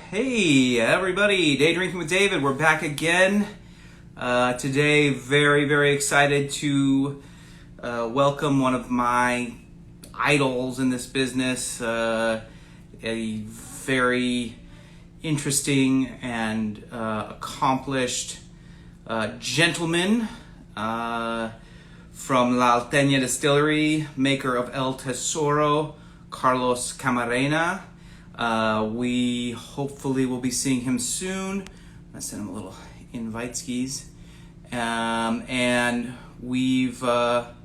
Hey everybody, Day Drinking with David. We're back again. Today, very excited to welcome one of my idols in this business, a very interesting and accomplished gentleman from La Alteña Distillery, maker of El Tesoro, Carlos Camarena. We hopefully will be seeing him soon. I'm gonna send him a little invite skis. And we've got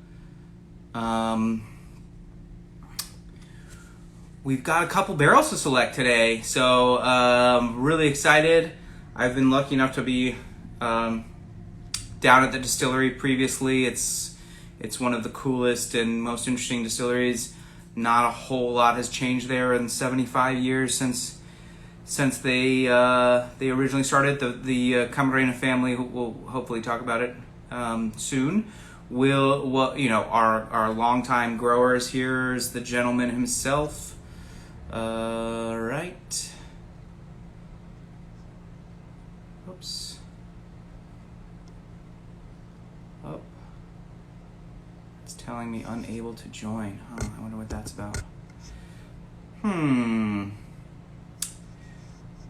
a couple barrels to select today, so really excited. I've been lucky enough to be down at the distillery previously. It's one of the coolest and most interesting distilleries. Not a whole lot has changed there in 75 years since they originally started. The Camarena family, we'll hopefully talk about it soon. Our longtime growers. Here's the gentleman himself. Right. Oops. Oh. It's telling me unable to join. Oh, I wonder what that's about.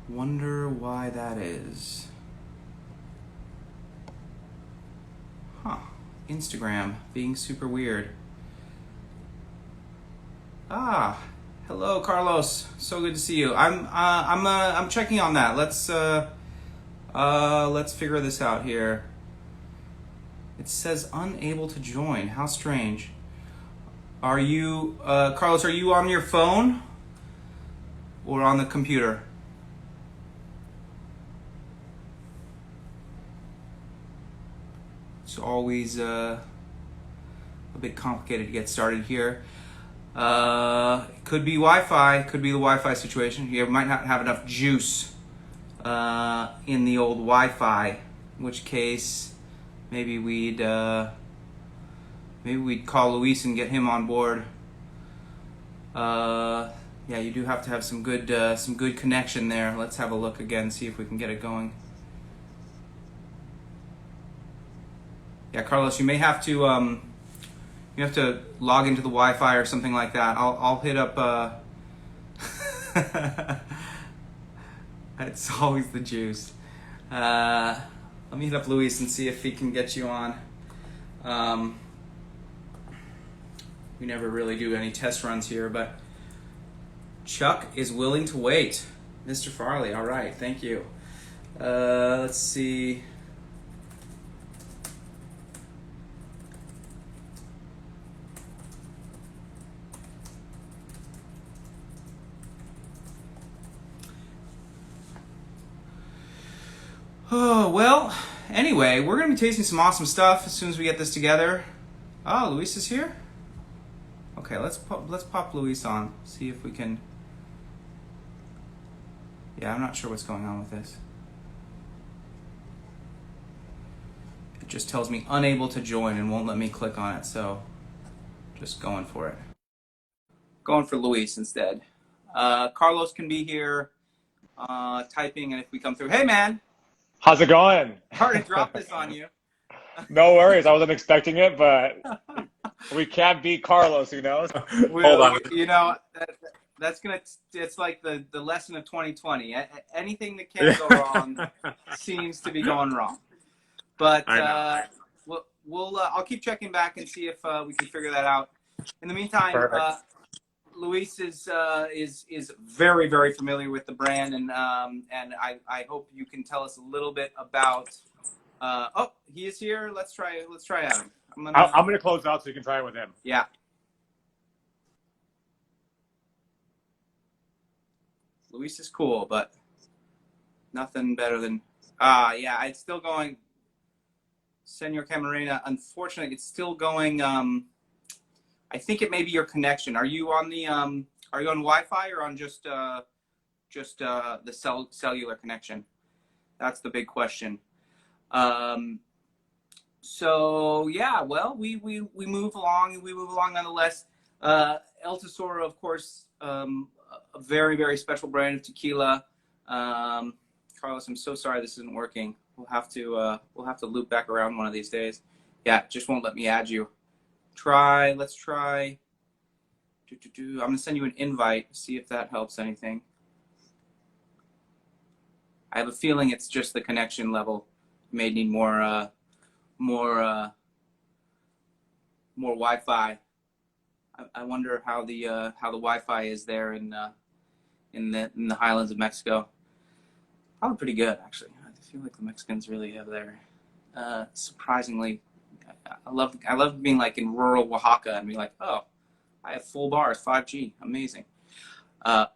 Wonder why that is. Instagram being super weird. Hello Carlos. So good to see you. I'm checking on that. Let's figure this out here. It says unable to join. How strange. Are you, Carlos, are you on your phone or on the computer? It's always a bit complicated to get started here. It could be Wi-Fi. Could be the Wi-Fi situation. You might not have enough juice in the old Wi-Fi, in which case maybe we'd call Luis and get him on board. Yeah, you do have to have some good connection there. Let's have a look again, see if we can get it going. Yeah, Carlos, you may have to log into the Wi-Fi or something like that. I'll hit up. It's always the juice. Let me hit up Luis and see if he can get you on. We never really do any test runs here, but Chuck is willing to wait. Mr. Farley, all right, thank you. Let's see. Oh, well, anyway, we're going to be tasting some awesome stuff as soon as we get this together. Oh, Luis is here? Okay, let's pop Luis on, see if we can... Yeah, I'm not sure what's going on with this. It just tells me unable to join and won't let me click on it, so just going for it. Going for Luis instead. Carlos can be here typing, and if we come through... Hey, man! How's it going? Hard to drop this on you. No worries. I wasn't expecting it, but we can't beat Carlos, who knows? Hold on. You know, it's like the lesson of 2020. Anything that can go wrong seems to be going wrong. But I'll keep checking back and see if we can figure that out. In the meantime, Luis is very familiar with the brand, and I hope you can tell us a little bit about. Oh, he is here. Let's try Adam. I'm gonna close it out so you can try it with him. Yeah. Luis is cool, but nothing better than yeah. It's still going. Senor Camarena. Unfortunately, it's still going. I think it may be your connection. Are you on the are you on Wi-Fi or on just the cellular connection? That's the big question. So yeah, well, we move along. We move along nonetheless. El Tesoro, of course, a very special brand of tequila. Carlos, I'm so sorry this isn't working. We'll have to loop back around one of these days. Yeah, it just won't let me add you. Let's try. I'm gonna send you an invite. See if that helps anything. I have a feeling it's just the connection level. You may need more Wi-Fi. I wonder how the Wi-Fi is there in the highlands of Mexico. Probably pretty good, actually. I feel like the Mexicans really have their surprisingly. I love being like in rural Oaxaca and be like, oh, I have full bars, 5G, amazing.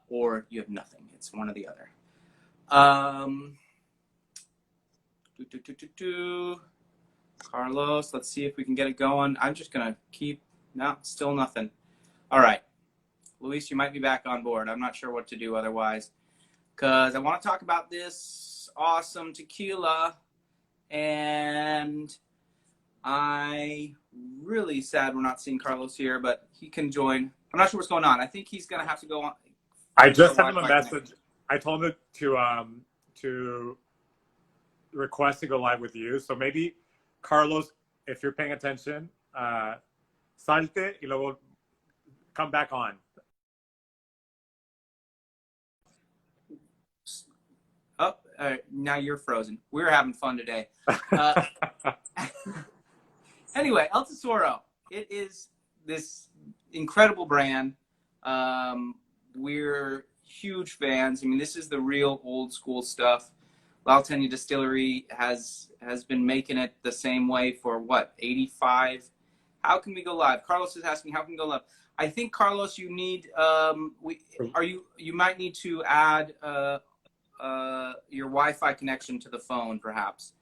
Or you have nothing. It's one or the other. Carlos, let's see if we can get it going. I'm just gonna keep. No, still nothing. All right, Luis, you might be back on board. I'm not sure what to do otherwise, because I want to talk about this awesome tequila, and I really sad we're not seeing Carlos here, but he can join. I'm not sure what's going on. I think he's gonna have to go on. I just sent him a message. I told him to request to go live with you. So maybe, Carlos, if you're paying attention, salte y luego come back on. Oh, now you're frozen. We're having fun today. Anyway, El Tesoro. It is this incredible brand. We're huge fans. I mean, this is the real old school stuff. Othenin Distillery has been making it the same way for what, 85? How can we go live? Carlos is asking, how can we go live? I think, Carlos, you need you might need to add your Wi-Fi connection to the phone, perhaps,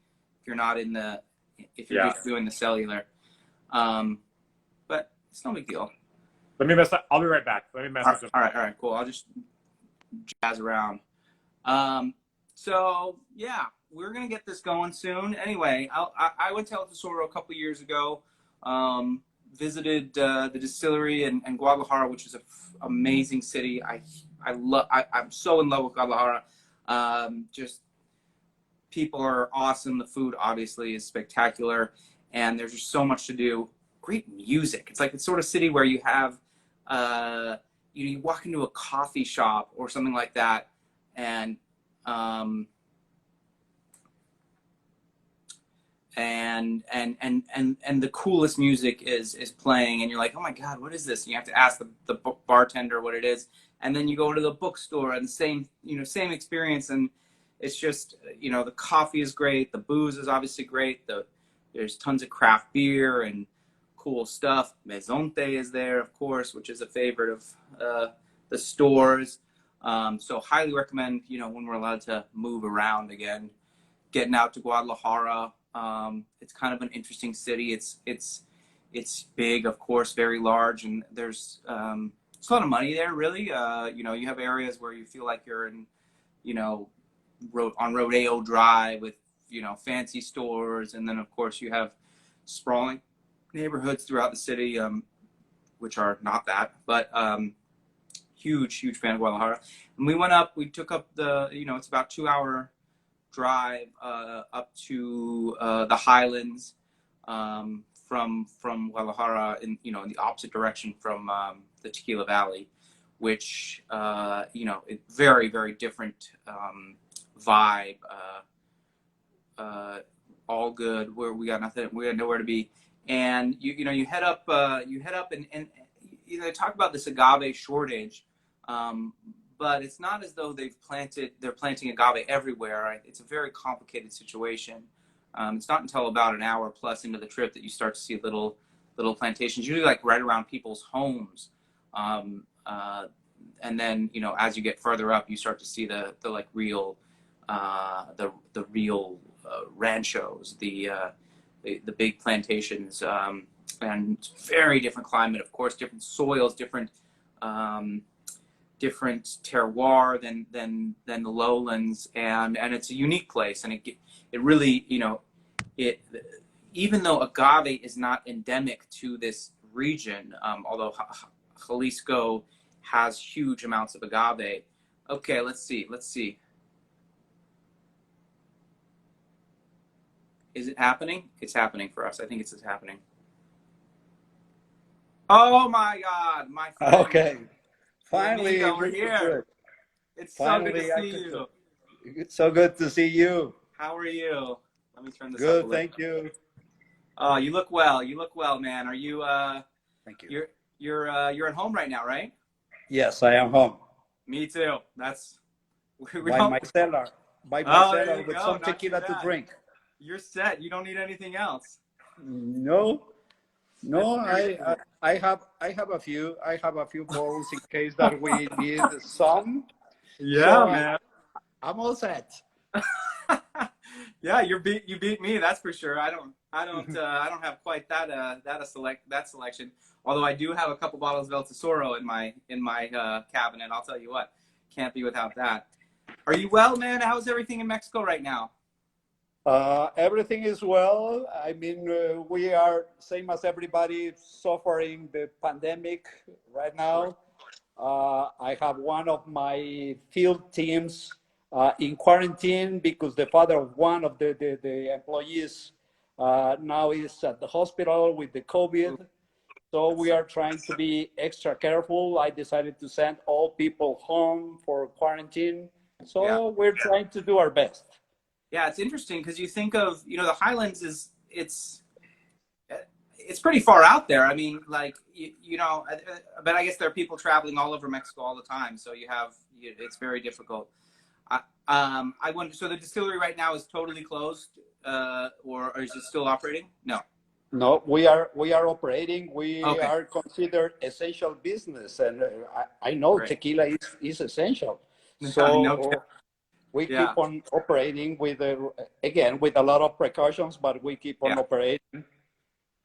if you're not if you're just doing the cellular. But it's no big deal. I'll be right back. Let me message him. All right, cool. I'll just jazz around. So yeah, we're gonna get this going soon. Anyway, I went to El Tesoro a couple years ago. Visited the distillery in Guadalajara, which is an amazing city. I'm so in love with Guadalajara. Just people are awesome. The food obviously is spectacular, and there's just so much to do. Great music. It's like the sort of city where you have you walk into a coffee shop or something like that, and the coolest music is playing, and you're like, oh my god, what is this? And you have to ask the bartender what it is, and then you go to the bookstore and same experience, and it's just, the coffee is great, the booze is obviously great, there's tons of craft beer and cool stuff. Mezonte is there, of course, which is a favorite of the stores. So highly recommend, when we're allowed to move around again, getting out to Guadalajara. It's kind of an interesting city. It's big, of course, very large, and there's a lot of money there, really. You have areas where you feel like you're in, on Rodeo Drive with, fancy stores, and then of course you have sprawling neighborhoods throughout the city, which are not that, but huge fan of Guadalajara. And we took up it's about 2-hour drive up to the highlands from Guadalajara, in the opposite direction from the Tequila Valley, which very, very different vibe. All good. Where we got nothing, we had nowhere to be, and you head up and they talk about this agave shortage. But it's not as though they're planting agave everywhere. Right? It's a very complicated situation. It's not until about an hour plus into the trip that you start to see little plantations, usually like right around people's homes. And then, as you get further up, you start to see the like real, the real ranchos, the big plantations, and very different climate, of course, different soils, different terroir than the lowlands, and it's a unique place, and it really, even though agave is not endemic to this region, although Jalisco has huge amounts of agave. Okay, let's see. Is it happening? It's happening for us. I think it's happening. Oh my God, my friend. Okay. Finally, amigo, we're here. It's so good to finally, see you. it's so good to see you. How are you? Let me turn this up a Good, little. thank you. Oh, you look well. You look well, man. Are you? Thank you. You're at home right now, right? Yes, I am home. Me too. That's we By don't. my cellar. By my Oh, there cellar you with go. some Not too tequila to bad. drink. You're set. You don't need anything else. No, no, That's very cool. I have a few. I have a few bottles in case that we need some. Yeah, So man. I'm all set. Yeah, you beat me. That's for sure. I don't have quite that selection. Although I do have a couple bottles of El Tesoro in my cabinet. I'll tell you what, can't be without that. Are you well, man? How's everything in Mexico right now? Everything is well. I mean, we are same as everybody suffering the pandemic right now. I have one of my field teams in quarantine because the father of one of the employees now is at the hospital with the COVID. So we are trying to be extra careful. I decided to send all people home for quarantine. So Yeah. we're trying to do our best. Yeah, it's interesting because you think of, the Highlands it's pretty far out there. I mean, like, but I guess there are people traveling all over Mexico all the time. So it's very difficult. I wonder, so the distillery right now is totally closed, or is it still operating? No. No, we are operating. We Okay. are considered essential business, and I know Great. tequila is essential. No So we Yeah. keep on operating with again with a lot of precautions, but we keep on operating.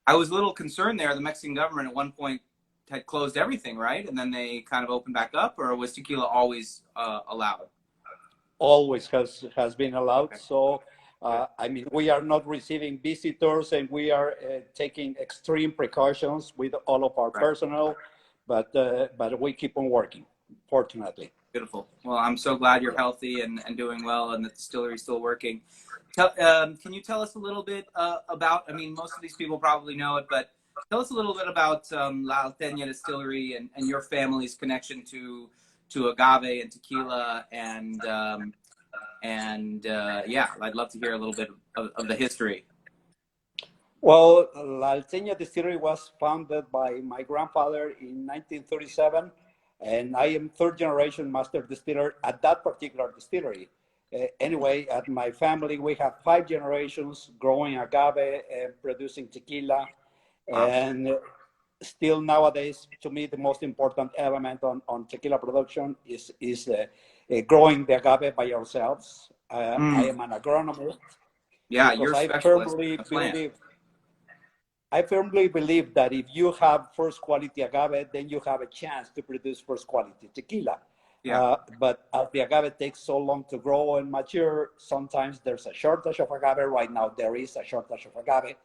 I was a little concerned there. The Mexican government at one point had closed everything, right? And then they kind of opened back up, or was tequila always allowed? Always has been allowed. Okay. So I mean, we are not receiving visitors, and we are taking extreme precautions with all of our personnel. But we keep on working, fortunately. Beautiful. Well, I'm so glad you're healthy and doing well, and the distillery is still working. Can you tell us a little bit about? I mean, most of these people probably know it, but tell us a little bit about La Alteña Distillery and your family's connection to agave and tequila, and yeah, I'd love to hear a little bit of the history. Well, La Alteña Distillery was founded by my grandfather in 1937, and I am third generation master distiller at that particular distillery. Anyway, at my family, we have 5 generations growing agave and producing tequila. And still nowadays, to me, the most important element on tequila production is growing the agave by ourselves. I am an agronomist. Yeah, you're a specialist in the plant. I firmly believe that if you have first quality agave, then you have a chance to produce first quality tequila. Yeah. But as the agave takes so long to grow and mature, sometimes there's a shortage of agave. Right now, there is a shortage of agave.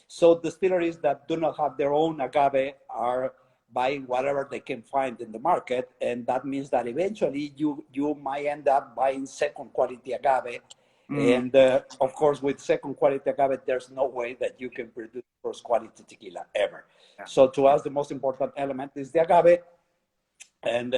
So distilleries that do not have their own agave are buying whatever they can find in the market. And that means that eventually you might end up buying second quality agave. And of course, with second quality agave, there's no way that you can produce first quality tequila ever. Yeah. So to us, the most important element is the agave. And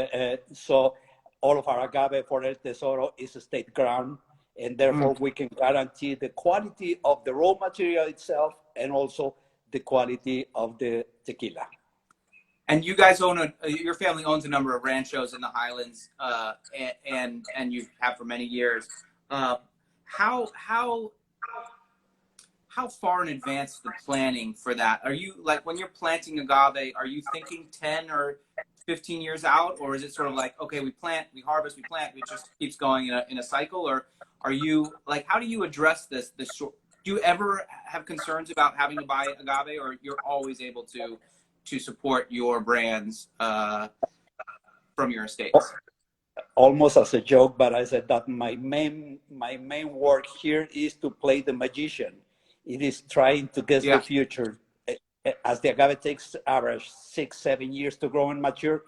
so all of our agave for El Tesoro is state ground. And therefore, we can guarantee the quality of the raw material itself and also the quality of the tequila. And you guys your family owns a number of ranchos in the Highlands, and you have for many years. How far in advance the planning for that? Are you, like, when you're planting agave, are you thinking 10 or 15 years out, or is it sort of like, okay, we plant, we harvest, we plant, it just keeps going in a cycle? Or are you, like, how do you address this short? Do you ever have concerns about having to buy agave, or you're always able to support your brands from your estates? Almost as a joke, but I said that my main work here is to play the magician. It is trying to guess the future. As the agave takes average 6-7 years to grow and mature,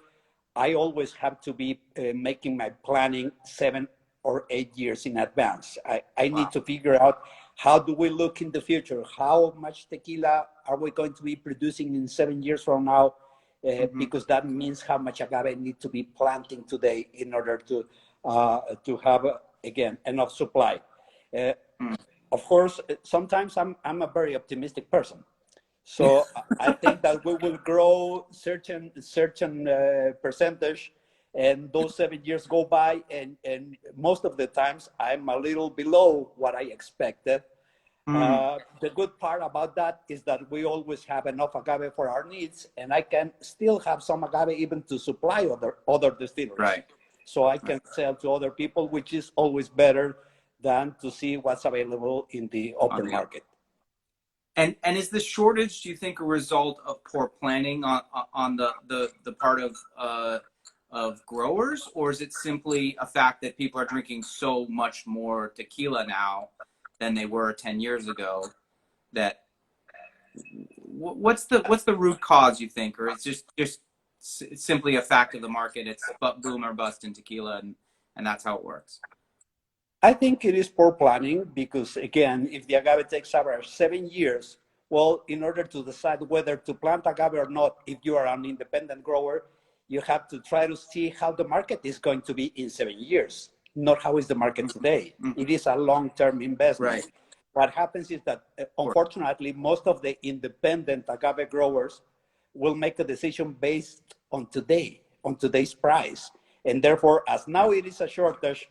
I always have to be making my planning 7 or 8 years in advance. I need to figure out how do we look in the future? How much tequila are we going to be producing in 7 years from now? Because that means how much agave need to be planting today in order to have, again, enough supply. Of course, sometimes I'm a very optimistic person. So I think that we will grow certain percentage, and those 7 years go by, and most of the times I'm a little below what I expected. The good part about that is that we always have enough agave for our needs, and I can still have some agave even to supply other distilleries. Right. So I can sell to other people, which is always better than to see what's available in the open market. And is the shortage, do you think, a result of poor planning on the part of growers, or is it simply a fact that people are drinking so much more tequila now than they were 10 years ago? That what's the root cause, you think, or it's just simply a fact of the market? It's boom or bust in tequila, and that's how it works. I think it is poor planning because, again, if the agave takes average 7 years, well, in order to decide whether to plant agave or not, if you are an independent grower, you have to try to see how the market is going to be in 7 years, not how is the market today. It is a long-term investment. Right. What happens is that, unfortunately, most of the independent agave growers will make a decision based on today's price. And therefore, as now it is a shortage,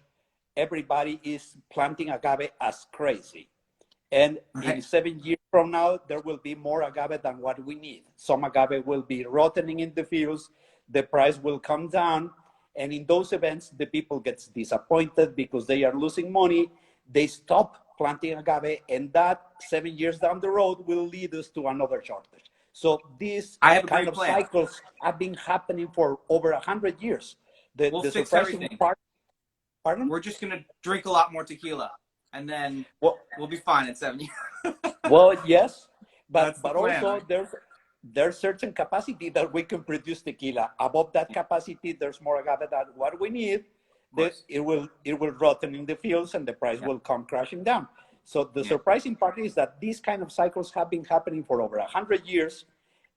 everybody is planting agave as crazy. And in 7 years from now, there will be more agave than what we need. Some agave will be rotting in the fields, the price will come down, and in those events, the people get disappointed because they are losing money, they stop planting agave, and that 7 years down the road will lead us to another shortage. So these kind of cycles have been happening for over 100 years. We'll fix everything. Pardon? We're just going to drink a lot more tequila, and then we'll be fine in 7 years. Well, yes, but plan, also right? there's certain capacity that we can produce tequila. Above that capacity, there's more agave than what we need. It will rotten in the fields, and the price will come crashing down. So the surprising part is that these kind of cycles have been happening for over 100 years,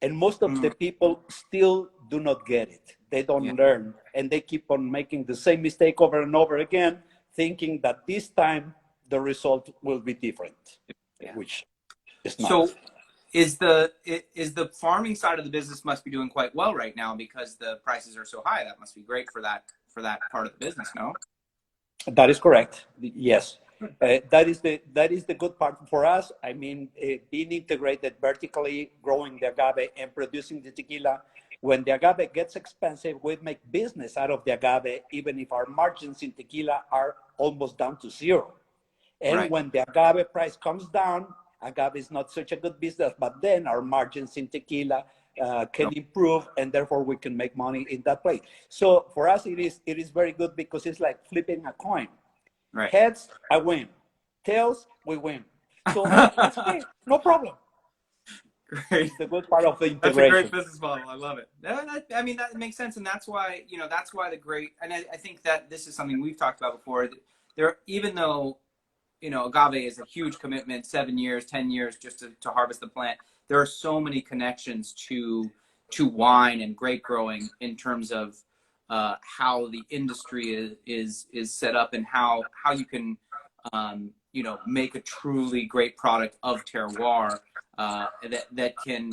and most of the people still do not get it. They don't learn, and they keep on making the same mistake over and over again, thinking that this time the result will be different, which is not. So is the farming side of the business must be doing quite well right now because the prices are so high. That must be great for that part of the business, no? That is correct. Yes. That is the good part for us. I mean, being integrated vertically, growing the agave and producing the tequila. When the agave gets expensive, we make business out of the agave, even if our margins in tequila are almost down to zero. And when the agave price comes down, agave is not such a good business, but then our margins in tequila can improve, and therefore we can make money in that place. So for us, it is very good because it's like flipping a coin. Right. Heads, I win. Tails, we win. So that's okay. No problem. Great. It's the good part of the integration. That's a great business model. I love it. I mean, that makes sense, and that's why the great. And I think that this is something we've talked about before. Even though agave is a huge commitment, 7 years, 10 years just to harvest the plant. There are so many connections to wine and grape growing in terms of how the industry is set up and how you can make a truly great product of terroir that can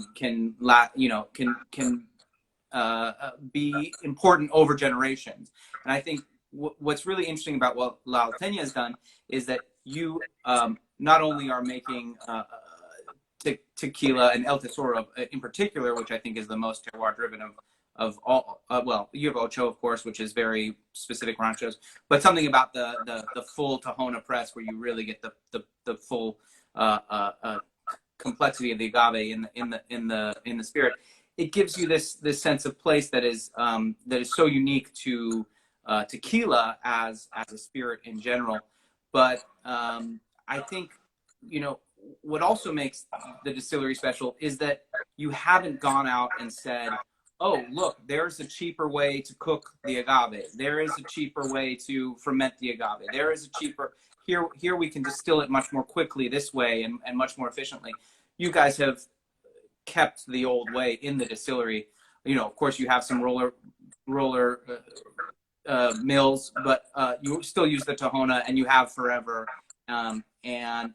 be important over generations. And I think what's really interesting about what La Othenin has done is that you not only are making tequila and El Tesoro in particular, which I think is the most terroir driven of all. Well, you have Ocho, of course, which is very specific ranchos, but something about the full Tahona press where you really get the full complexity of the agave in the spirit. It gives you this sense of place that is so unique to tequila as a spirit in general. But I think what also makes the distillery special is that you haven't gone out and said, oh, look, there's a cheaper way to cook the agave. There is a cheaper way to ferment the agave. There is a cheaper, here we can distill it much more quickly this way and much more efficiently. You guys have kept the old way in the distillery. You know, of course, you have some roller mills, but you still use the Tahona, and you have forever. And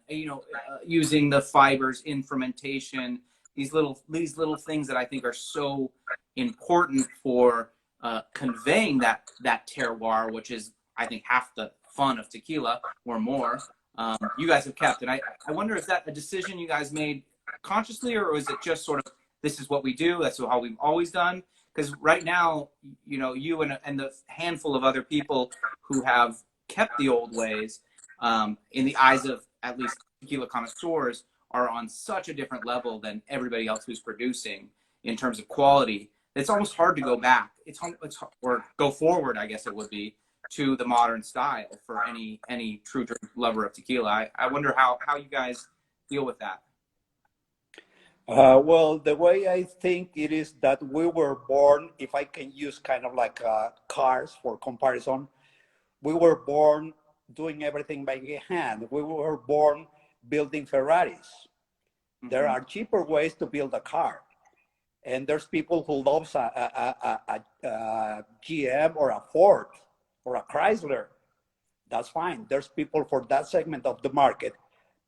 you know, using the fibers in fermentation, these little things that I think are so important for conveying that terroir, which is, I think, half the fun of tequila or more. You guys have kept, and I wonder, is that a decision you guys made consciously, or is it just sort of, this is what we do, that's how we've always done? Because right now, you know, you and the handful of other people who have kept the old ways, in the eyes of at least tequila connoisseurs, are on such a different level than everybody else who's producing in terms of quality. It's almost hard to go back. Or go forward, I guess it would be, to the modern style for any true lover of tequila. I wonder how you guys deal with that. Well, the way I think it is that we were born, if I can use kind of like cars for comparison, we were born doing everything by hand. We were born building Ferraris. Mm-hmm. There are cheaper ways to build a car. And there's people who loves a GM or a Ford or a Chrysler. That's fine. There's people for that segment of the market.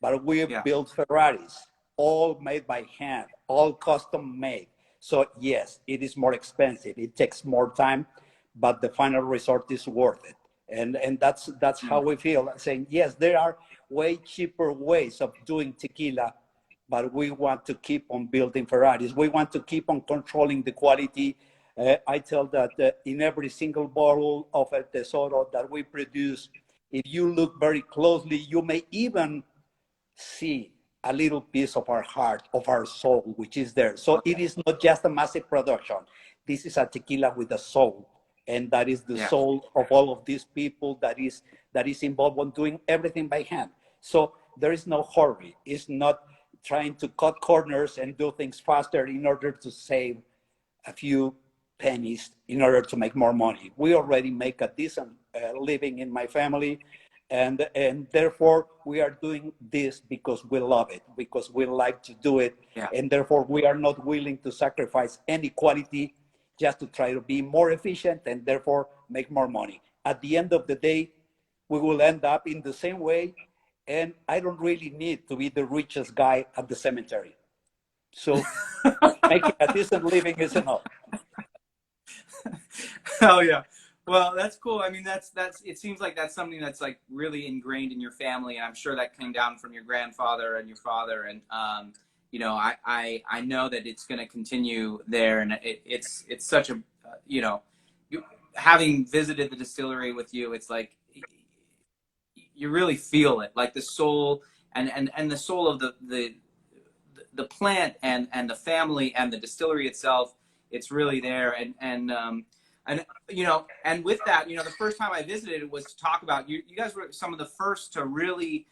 But we build Ferraris, all made by hand, all custom made. So yes, it is more expensive. It takes more time, but the final result is worth it. And that's how we feel, saying, yes, there are way cheaper ways of doing tequila, but we want to keep on building Ferraris. We want to keep on controlling the quality. I tell that in every single bottle of El Tesoro that we produce, if you look very closely, you may even see a little piece of our heart, of our soul, which is there. So it is not just a massive production. This is a tequila with a soul. And that is the soul of all of these people that is involved in doing everything by hand. So there is no hurry. It's not trying to cut corners and do things faster in order to save a few pennies in order to make more money. We already make a decent living in my family. And therefore, we are doing this because we love it, because we like to do it. Yeah. And therefore, we are not willing to sacrifice any quality just to try to be more efficient and therefore make more money. At the end of the day, we will end up in the same way. And I don't really need to be the richest guy at the cemetery. So making a decent living is enough. Oh, yeah. Well, that's cool. I mean, that's it seems like that's something that's like really ingrained in your family, and I'm sure that came down from your grandfather and your father. And you know, I know that it's going to continue there, and it's such a you know, having visited the distillery with you, it's like you really feel it, like the soul and the soul of the plant and the family and the distillery itself. It's really there, and you know, and with that, you know, the first time I visited it was to talk about you guys were some of the first to really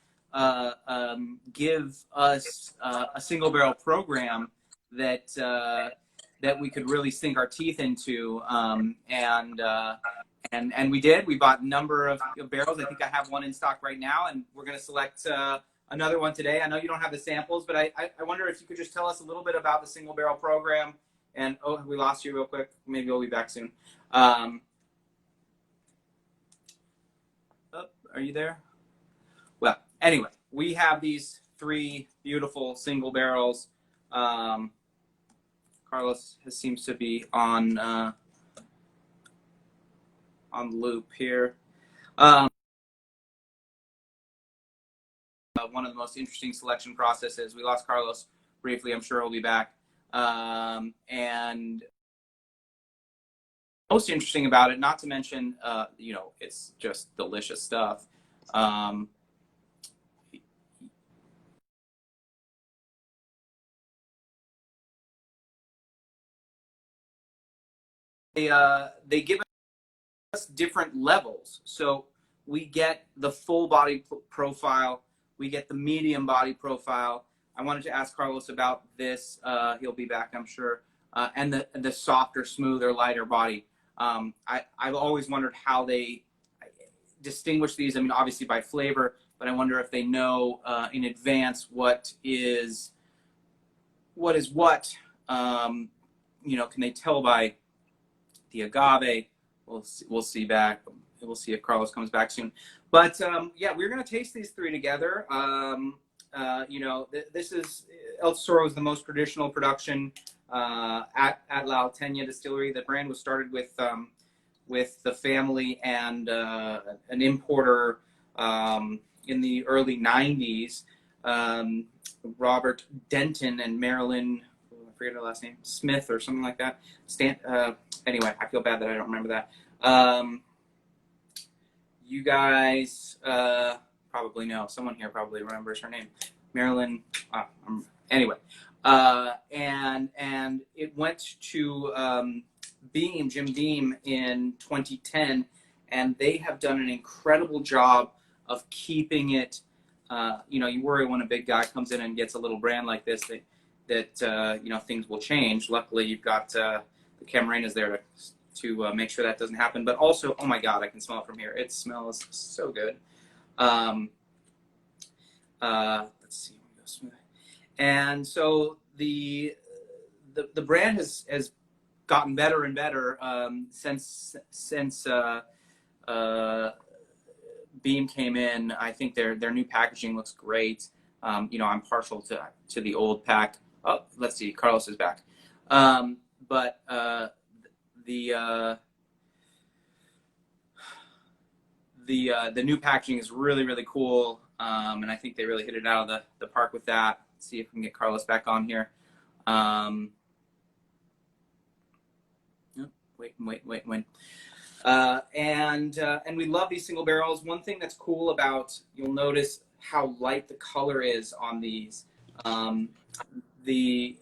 give us a single barrel program that we could really sink our teeth into, and we did. We bought a number of barrels. I think I have one in stock right now, and we're going to select another one today. I know you don't have the samples, but I wonder if you could just tell us a little bit about the single barrel program. And oh, we lost you real quick. Maybe we'll be back soon. Oh, are you there? Well, anyway, we have these 3 beautiful single barrels. Carlos seems to be on loop here. One of the most interesting selection processes. We lost Carlos briefly. I'm sure he'll be back. And most interesting about it, not to mention, you know, it's just delicious stuff. They give us different levels. So we get the full body profile, we get the medium body profile. I wanted to ask Carlos about this. He'll be back, I'm sure. and the softer, smoother, lighter body. I've always wondered how they distinguish these. I mean, obviously by flavor, but I wonder if they know in advance what is what. You know, can they tell by the agave? We'll see back. We'll see if Carlos comes back soon. But yeah, we're gonna taste these three together. You know, this is El Tesoro is the most traditional production at La Alteña Distillery. The brand was started with the family and an importer in the early '90s. Robert Denton and Marilyn, I forget her last name, Smith or something like that. Anyway, I feel bad that I don't remember that. You guys probably know. Someone here probably remembers her name. Marilyn. Anyway, and it went to Beam, Jim Beam, in 2010, and they have done an incredible job of keeping it. You know, you worry when a big guy comes in and gets a little brand like this that you know, things will change. Luckily, you've got the Camarenas there to make sure that doesn't happen. But also, oh my God, I can smell it from here. It smells so good. Let's see. And so the brand has gotten better and better since Beam came in. I think their new packaging looks great. You know, I'm partial to the old pack. Oh, let's see, Carlos is back. But the new packaging is really, really cool, and I think they really hit it out of the park with that. Let's see if we can get Carlos back on here. Wait. And we love these single barrels. One thing that's cool about, you'll notice how light the color is on these. The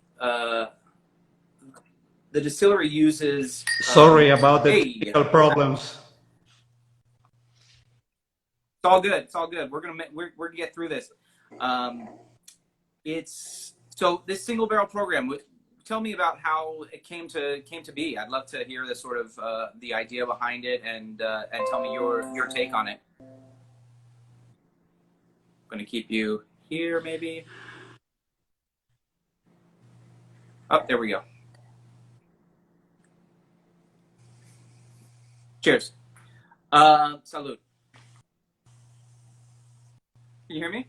distillery uses. Sorry about the technical problems. It's all good. It's all good. We're gonna get through this. It's so this single barrel program. Tell me about how it came to be. I'd love to hear the sort of the idea behind it, and tell me your take on it. I'm gonna keep you here, maybe. Oh, there we go. Cheers. Salud. Can you hear me,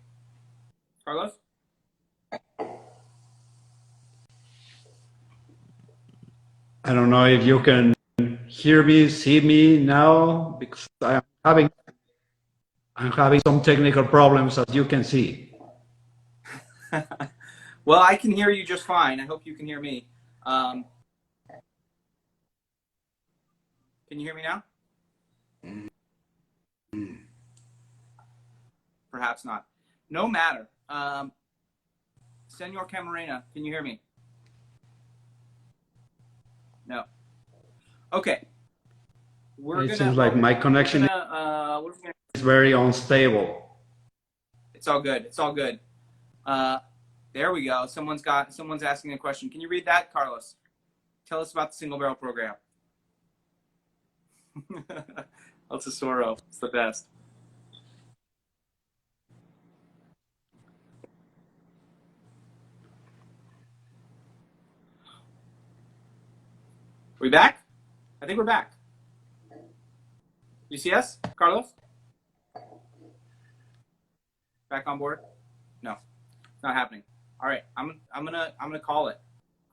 Carlos? I don't know if you can hear me, see me now, because I'm having some technical problems, as you can see. Well, I can hear you just fine. I hope you can hear me. Can you hear me now? Perhaps not. No matter. Senor Camarena, can you hear me? No. Okay. It seems like my connection is very unstable. It's all good. It's all good. There we go. Someone's asking a question. Can you read that, Carlos? Tell us about the single barrel program. El Tesoro. It's the best. We back? I think we're back. You see us, Carlos? Back on board? No, it's not happening. All right, I'm gonna call it,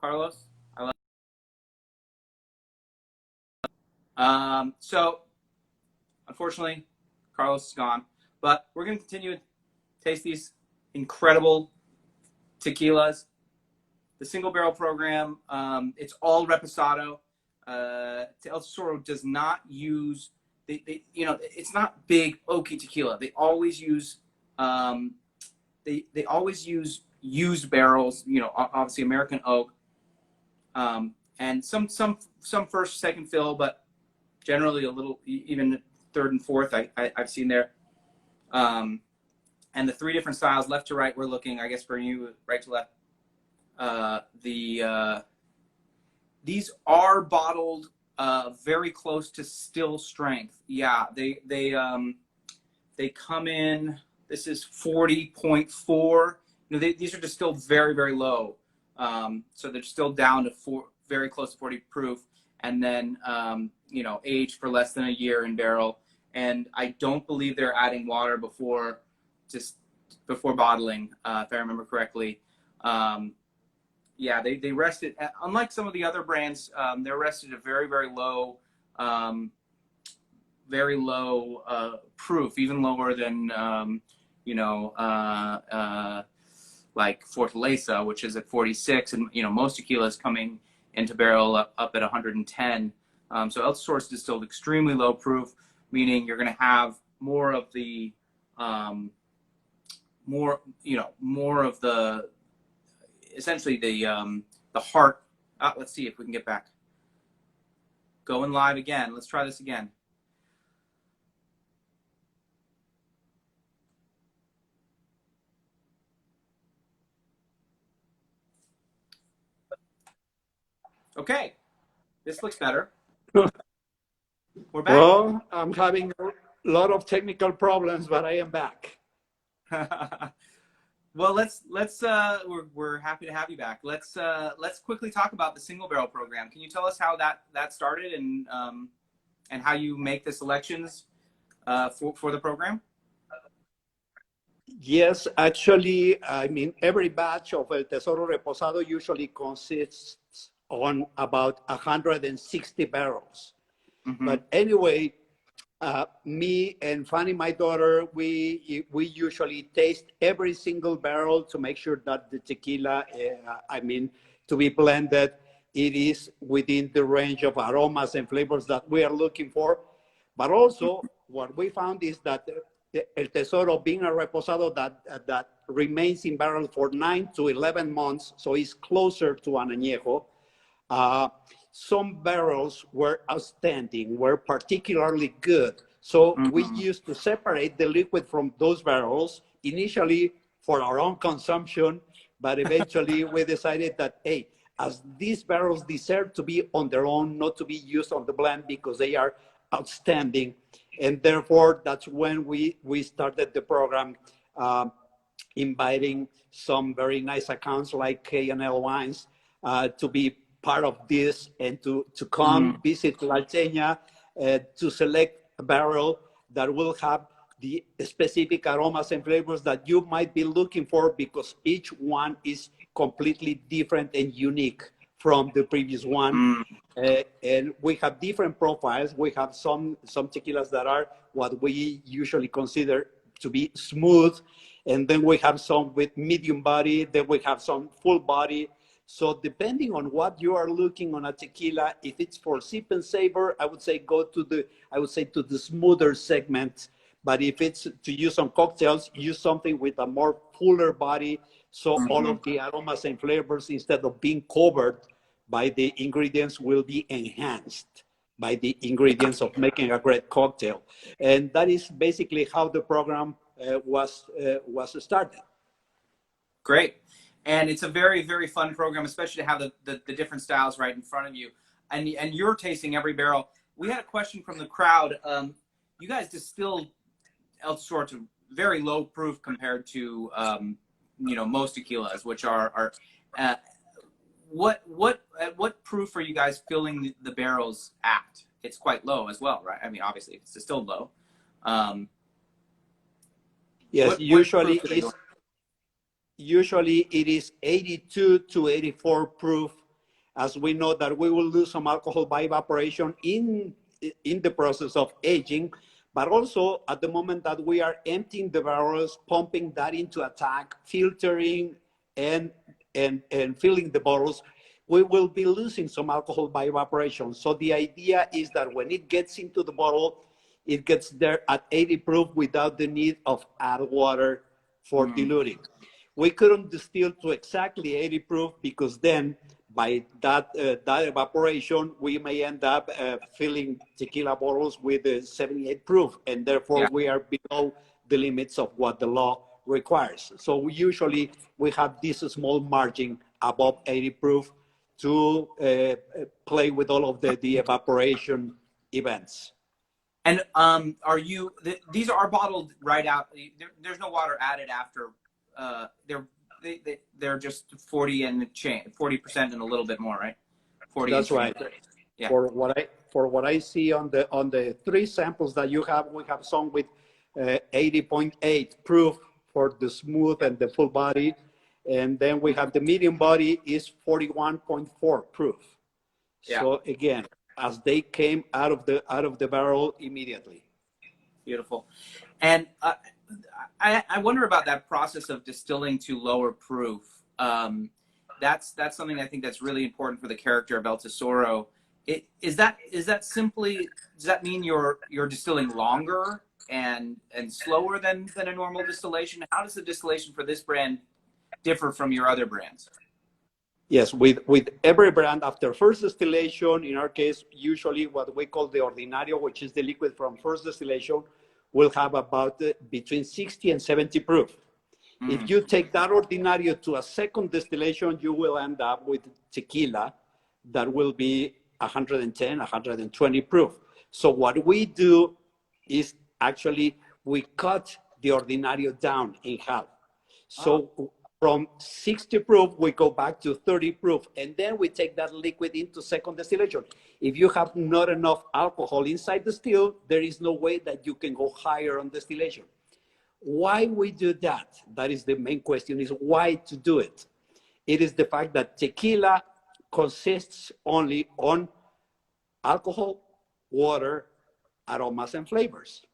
Carlos. I love. So, unfortunately, Carlos is gone, but we're gonna continue to taste these incredible tequilas. The single barrel program. It's all reposado. El Tesoro does not use you know, it's not big oaky tequila. They always use they always use used barrels, you know, obviously American oak, and some first, second fill, but generally a little, even third and fourth I've seen there. And the three different styles, left to right, we're looking, I guess for you, right to left. these are bottled very close to still strength. Yeah, they come in. This is 40.4. These are just still very, very low. So they're still down to very close to 40 proof, and then aged for less than a year in barrel. And I don't believe they're adding water before bottling, if I remember correctly. Yeah, they rested. Unlike some of the other brands, they're rested at very, very low, proof, even lower than like Fortaleza, which is at 46, and most tequilas coming into barrel up at 110. So El Tesoro is distilled extremely low proof, meaning you're going to have more of the essentially the heart. Let's see if we can get back. Going live again. Let's try this again. Okay, this looks better. We're back. Well, I'm having a lot of technical problems, but I am back. Well, we're happy to have you back. Let's quickly talk about the single barrel program. Can you tell us how that started and how you make the selections for the program? Yes, actually, I mean, every batch of El Tesoro Reposado usually consists on about 160 barrels. Mm-hmm. But anyway, me and Fanny, my daughter, we usually taste every single barrel to make sure that the tequila, to be blended, it is within the range of aromas and flavors that we are looking for. But also, what we found is that El Tesoro, being a reposado that remains in barrel for 9 to 11 months, so it's closer to an añejo. Some barrels were outstanding, were particularly good. So we used to separate the liquid from those barrels, initially for our own consumption, but eventually we decided that, hey, as these barrels deserve to be on their own, not to be used on the blend because they are outstanding. And therefore, that's when we started the program, inviting some very nice accounts like KLWines to be part of this and to come visit La Alteña to select a barrel that will have the specific aromas and flavors that you might be looking for, because each one is completely different and unique from the previous one. And we have different profiles. We have some tequilas that are what we usually consider to be smooth. And then we have some with medium body. Then we have some full body. So depending on what you are looking on a tequila, if it's for sip and savor, I would say go to the smoother segment. But if it's to use on cocktails, use something with a more fuller body. So all of the aromas and flavors, instead of being covered by the ingredients, will be enhanced by the ingredients of making a great cocktail. And that is basically how the program was started. Great. And it's a very, very fun program, especially to have the different styles right in front of you. And you're tasting every barrel. We had a question from the crowd. You guys distilled El Tesoro to very low proof compared to most tequilas, which are what proof are you guys filling the barrels at? It's quite low as well, right? I mean, obviously it's distilled low. Yes, usually it is 82 to 84 proof, as we know that we will lose some alcohol by evaporation in the process of aging, but also at the moment that we are emptying the barrels, pumping that into a tank, filtering and filling the bottles, we will be losing some alcohol by evaporation. So the idea is that when it gets into the bottle, it gets there at 80 proof without the need of add water for diluting. We couldn't distill to exactly 80 proof, because then by that evaporation, we may end up filling tequila bottles with 78 proof, and therefore we are below the limits of what the law requires. So we have this small margin above 80 proof to play with all of the evaporation events. And are you? These are bottled right out. There's no water added after. They're just 40% and a little bit more, right? 40. That's right. Yeah. For what I see on the 3 samples that you have, we have some with 80.8 proof for the smooth and the full body, and then we have the medium body is 41.4 proof. Yeah. So again, as they came out of the barrel immediately. Beautiful. And I wonder about that process of distilling to lower proof. That's something I think that's really important for the character of El Tesoro. Does that mean you're distilling longer and slower than a normal distillation? How does the distillation for this brand differ from your other brands? Yes, with every brand, after first distillation, in our case, usually what we call the Ordinario, which is the liquid from first distillation, will have about between 60 and 70 proof. If you take that Ordinario to a second distillation, you will end up with tequila that will be 110, 120 proof. So what we do is actually we cut the Ordinario down in half. So from 60 proof, we go back to 30 proof, and then we take that liquid into second distillation. If you have not enough alcohol inside the still, there is no way that you can go higher on distillation. Why we do that? That is the main question, is why to do it. It is the fact that tequila consists only on alcohol, water, aromas, and flavors.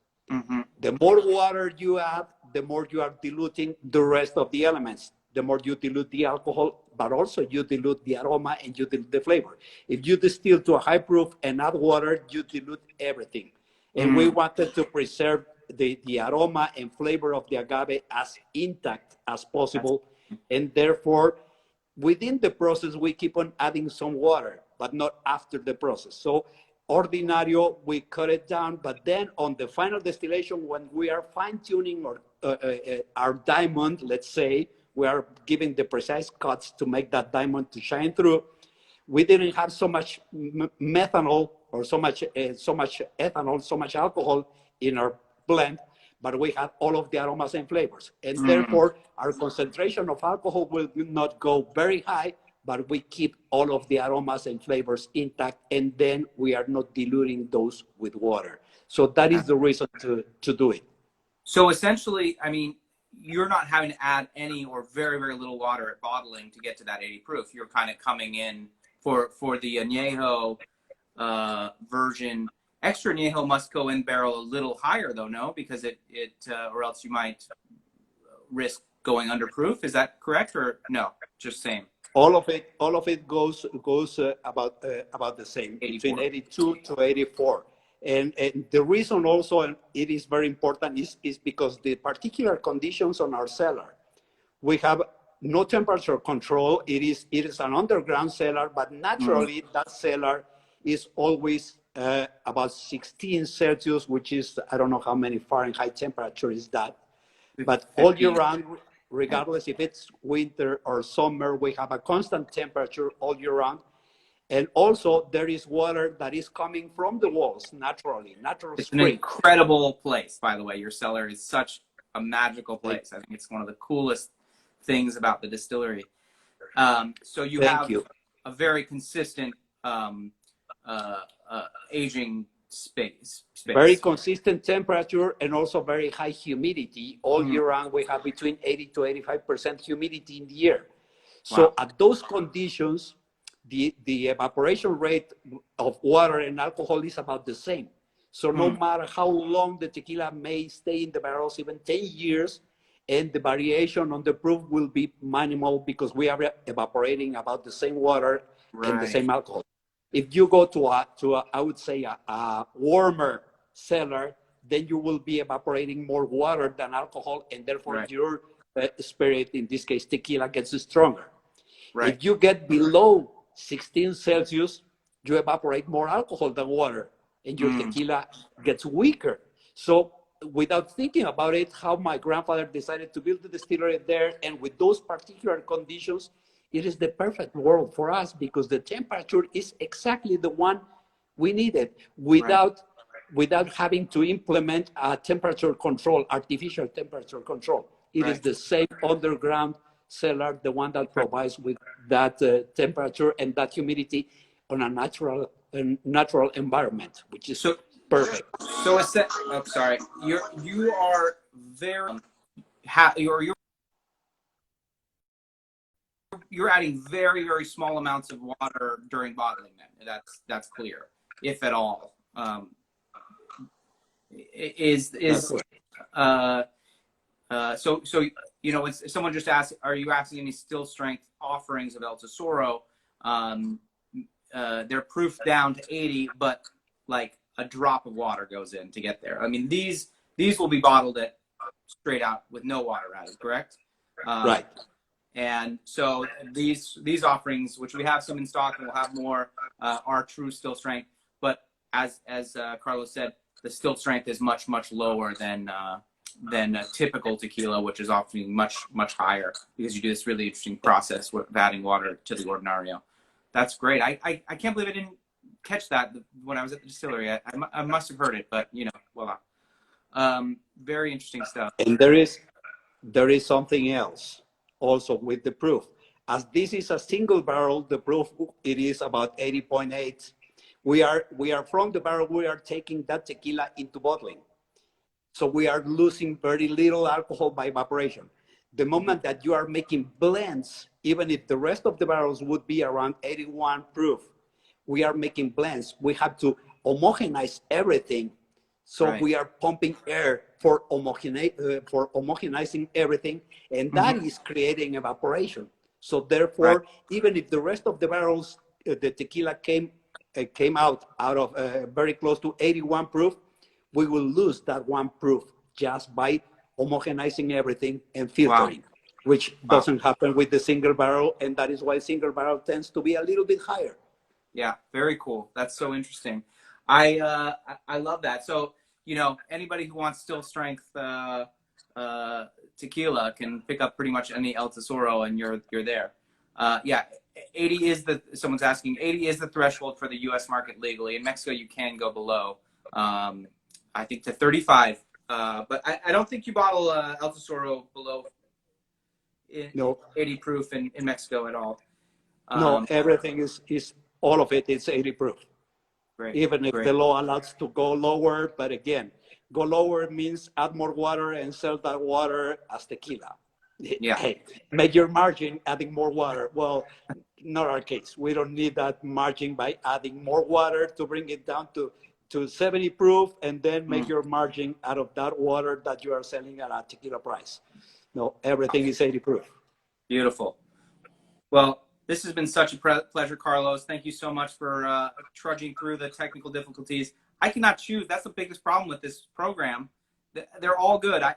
The more water you add, the more you are diluting the rest of the elements. The more you dilute the alcohol, but also you dilute the aroma and you dilute the flavor. If you distill to a high proof and add water, you dilute everything. And we wanted to preserve the aroma and flavor of the agave as intact as possible. And therefore, within the process, we keep on adding some water, but not after the process. So Ordinario, we cut it down, but then on the final distillation, when we are fine-tuning our diamond, let's say, we are giving the precise cuts to make that diamond to shine through. We didn't have so much methanol or so much ethanol, so much alcohol in our blend, but we had all of the aromas and flavors. And therefore, our concentration of alcohol will not go very high, but we keep all of the aromas and flavors intact, and then we are not diluting those with water. So that is the reason to do it. So essentially, I mean, you're not having to add any or very, very little water at bottling to get to that 80 proof. You're kind of coming in for the añejo version. Extra añejo must go in barrel a little higher though, no? Because it or else you might risk going under proof. Is that correct or no? Just same. All of it goes about the same, 84. Between 82 to 84. And the reason also, and it is very important, is because the particular conditions on our cellar. We have no temperature control. It is an underground cellar, but naturally that cellar is always about 16 Celsius, which is, I don't know how many Fahrenheit temperature is that. But all year round, regardless if it's winter or summer, we have a constant temperature all year round. And also, there is water that is coming from the walls naturally, natural It's spring. an incredible place, by the way. Your cellar is such a magical place. I think it's one of the coolest things about the distillery. So you have a very consistent aging space. Very consistent temperature and also very high humidity. All year round, we have between 80 to 85% humidity in the air. So at those conditions, the evaporation rate of water and alcohol is about the same. So no matter how long the tequila may stay in the barrels, even 10 years, and the variation on the proof will be minimal because we are evaporating about the same water and the same alcohol. If you go to I would say a warmer cellar, then you will be evaporating more water than alcohol, and therefore your spirit, in this case tequila, gets stronger. If you get below 16 Celsius, you evaporate more alcohol than water, and your tequila gets weaker. So without thinking about it, how my grandfather decided to build the distillery there, and with those particular conditions, it is the perfect world for us because the temperature is exactly the one we needed without having to implement a temperature control, artificial temperature control. It is the same underground cellar, the one that provides with that temperature and that humidity on a natural environment, which is perfect. So it's that. Oh, sorry. You are very. You're adding very, very small amounts of water during bottling. Then that's clear, if at all. So you know, when someone just asked, are you asking any still strength offerings of El Tesoro? They're proofed down to 80, but like a drop of water goes in to get there. I mean, these will be bottled at straight out with no water added, correct? Right. And so these offerings, which we have some in stock and we'll have more, are true still strength. But as Carlos said, the still strength is much lower than a typical tequila, which is often much higher because you do this really interesting process with adding water to the Ordinario. That's great. I can't believe I didn't catch that when I was at the distillery. I must have heard it, but you know, voila. Very interesting stuff. And there is something else also with the proof. As this is a single barrel, the proof it is about 80.8. We are from the barrel, we are taking that tequila into bottling. So we are losing very little alcohol by evaporation. The moment that you are making blends, even if the rest of the barrels would be around 81 proof, we are making blends. We have to homogenize everything. So we are pumping air for homogenizing everything, and that is creating evaporation. So therefore, even if the rest of the barrels, the tequila came out of very close to 81 proof, we will lose that 1 proof just by homogenizing everything and filtering, which doesn't happen with the single barrel, and that is why single barrel tends to be a little bit higher. Yeah, very cool. That's so interesting. I love that. So, you know, anybody who wants still strength tequila can pick up pretty much any El Tesoro, and you're there. Yeah, 80 is someone's asking, 80 is the threshold for the U.S. market legally. In Mexico, you can go below, I think to 35. But I don't think you bottle El Tesoro below 80 proof in Mexico at all. No, everything is all of it is 80 proof. Great, even if the law allows to go lower. But again, go lower means add more water and sell that water as tequila. Yeah. Hey, make your margin adding more water. Well, not our case. We don't need that margin by adding more water to bring it down to 70 proof and then make your margin out of that water that you are selling at a tequila price. No, everything is 80 proof. Beautiful. Well, this has been such a pleasure, Carlos. Thank you so much for trudging through the technical difficulties. I cannot choose. That's the biggest problem with this program. They're all good. I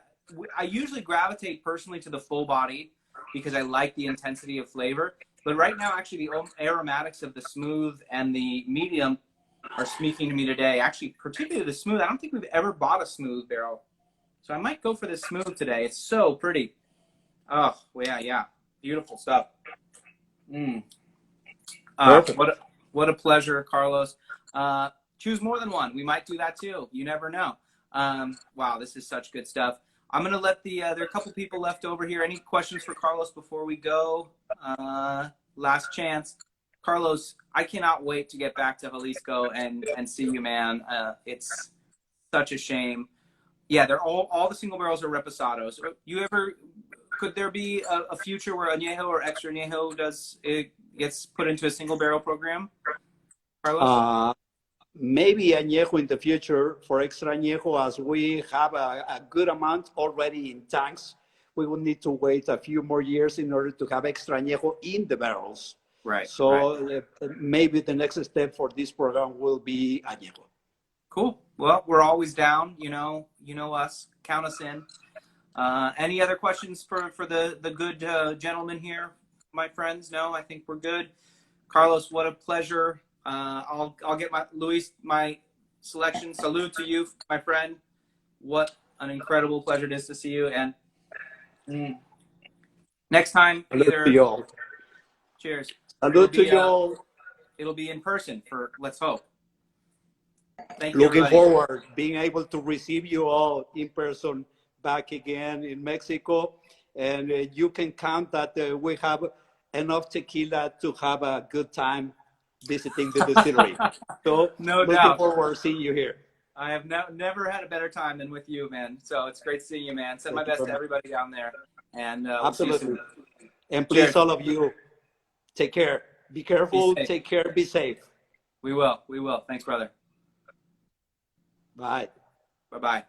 usually gravitate personally to the full body because I like the intensity of flavor. But right now, actually, the aromatics of the smooth and the medium are speaking to me today. Actually, particularly the smooth. I don't think we've ever bought a smooth barrel. So I might go for the smooth today. It's so pretty. Oh, yeah. Beautiful stuff. What a pleasure, Carlos. Choose more than one. We might do that too. You never know. Wow, this is such good stuff. I'm going to let there are a couple people left over here. Any questions for Carlos before we go? Last chance. Carlos, I cannot wait to get back to Jalisco and see you, man. It's such a shame. Yeah, they're all the single barrels are reposados. Could there be a future where añejo or extra añejo gets put into a single barrel program, Carlos? Maybe añejo in the future for extra añejo, as we have a good amount already in tanks. We will need to wait a few more years in order to have extra añejo in the barrels. Right. So maybe the next step for this program will be añejo. Cool. Well, we're always down. You know us. Count us in. Any other questions for the good gentleman here, my friends? No, I think we're good. Carlos, what a pleasure. I'll get my selection. Salute to you, my friend. What an incredible pleasure it is to see you. And next time, Cheers. Salute to you all. It'll be in person for, let's hope. Thank you, Looking everybody. forward being able to receive you all in person back again in Mexico. And you can count that we have enough tequila to have a good time visiting the distillery. So No looking doubt. forward to seeing you here. I have never had a better time than with you, man. So it's great seeing you, man. Send my best to everybody down there. And we'll see you Absolutely. soon. And please, Cheers. all of you, take care. Be careful. Be safe. Take care. Be safe. We will. We will. Thanks, brother. Bye. Bye-bye.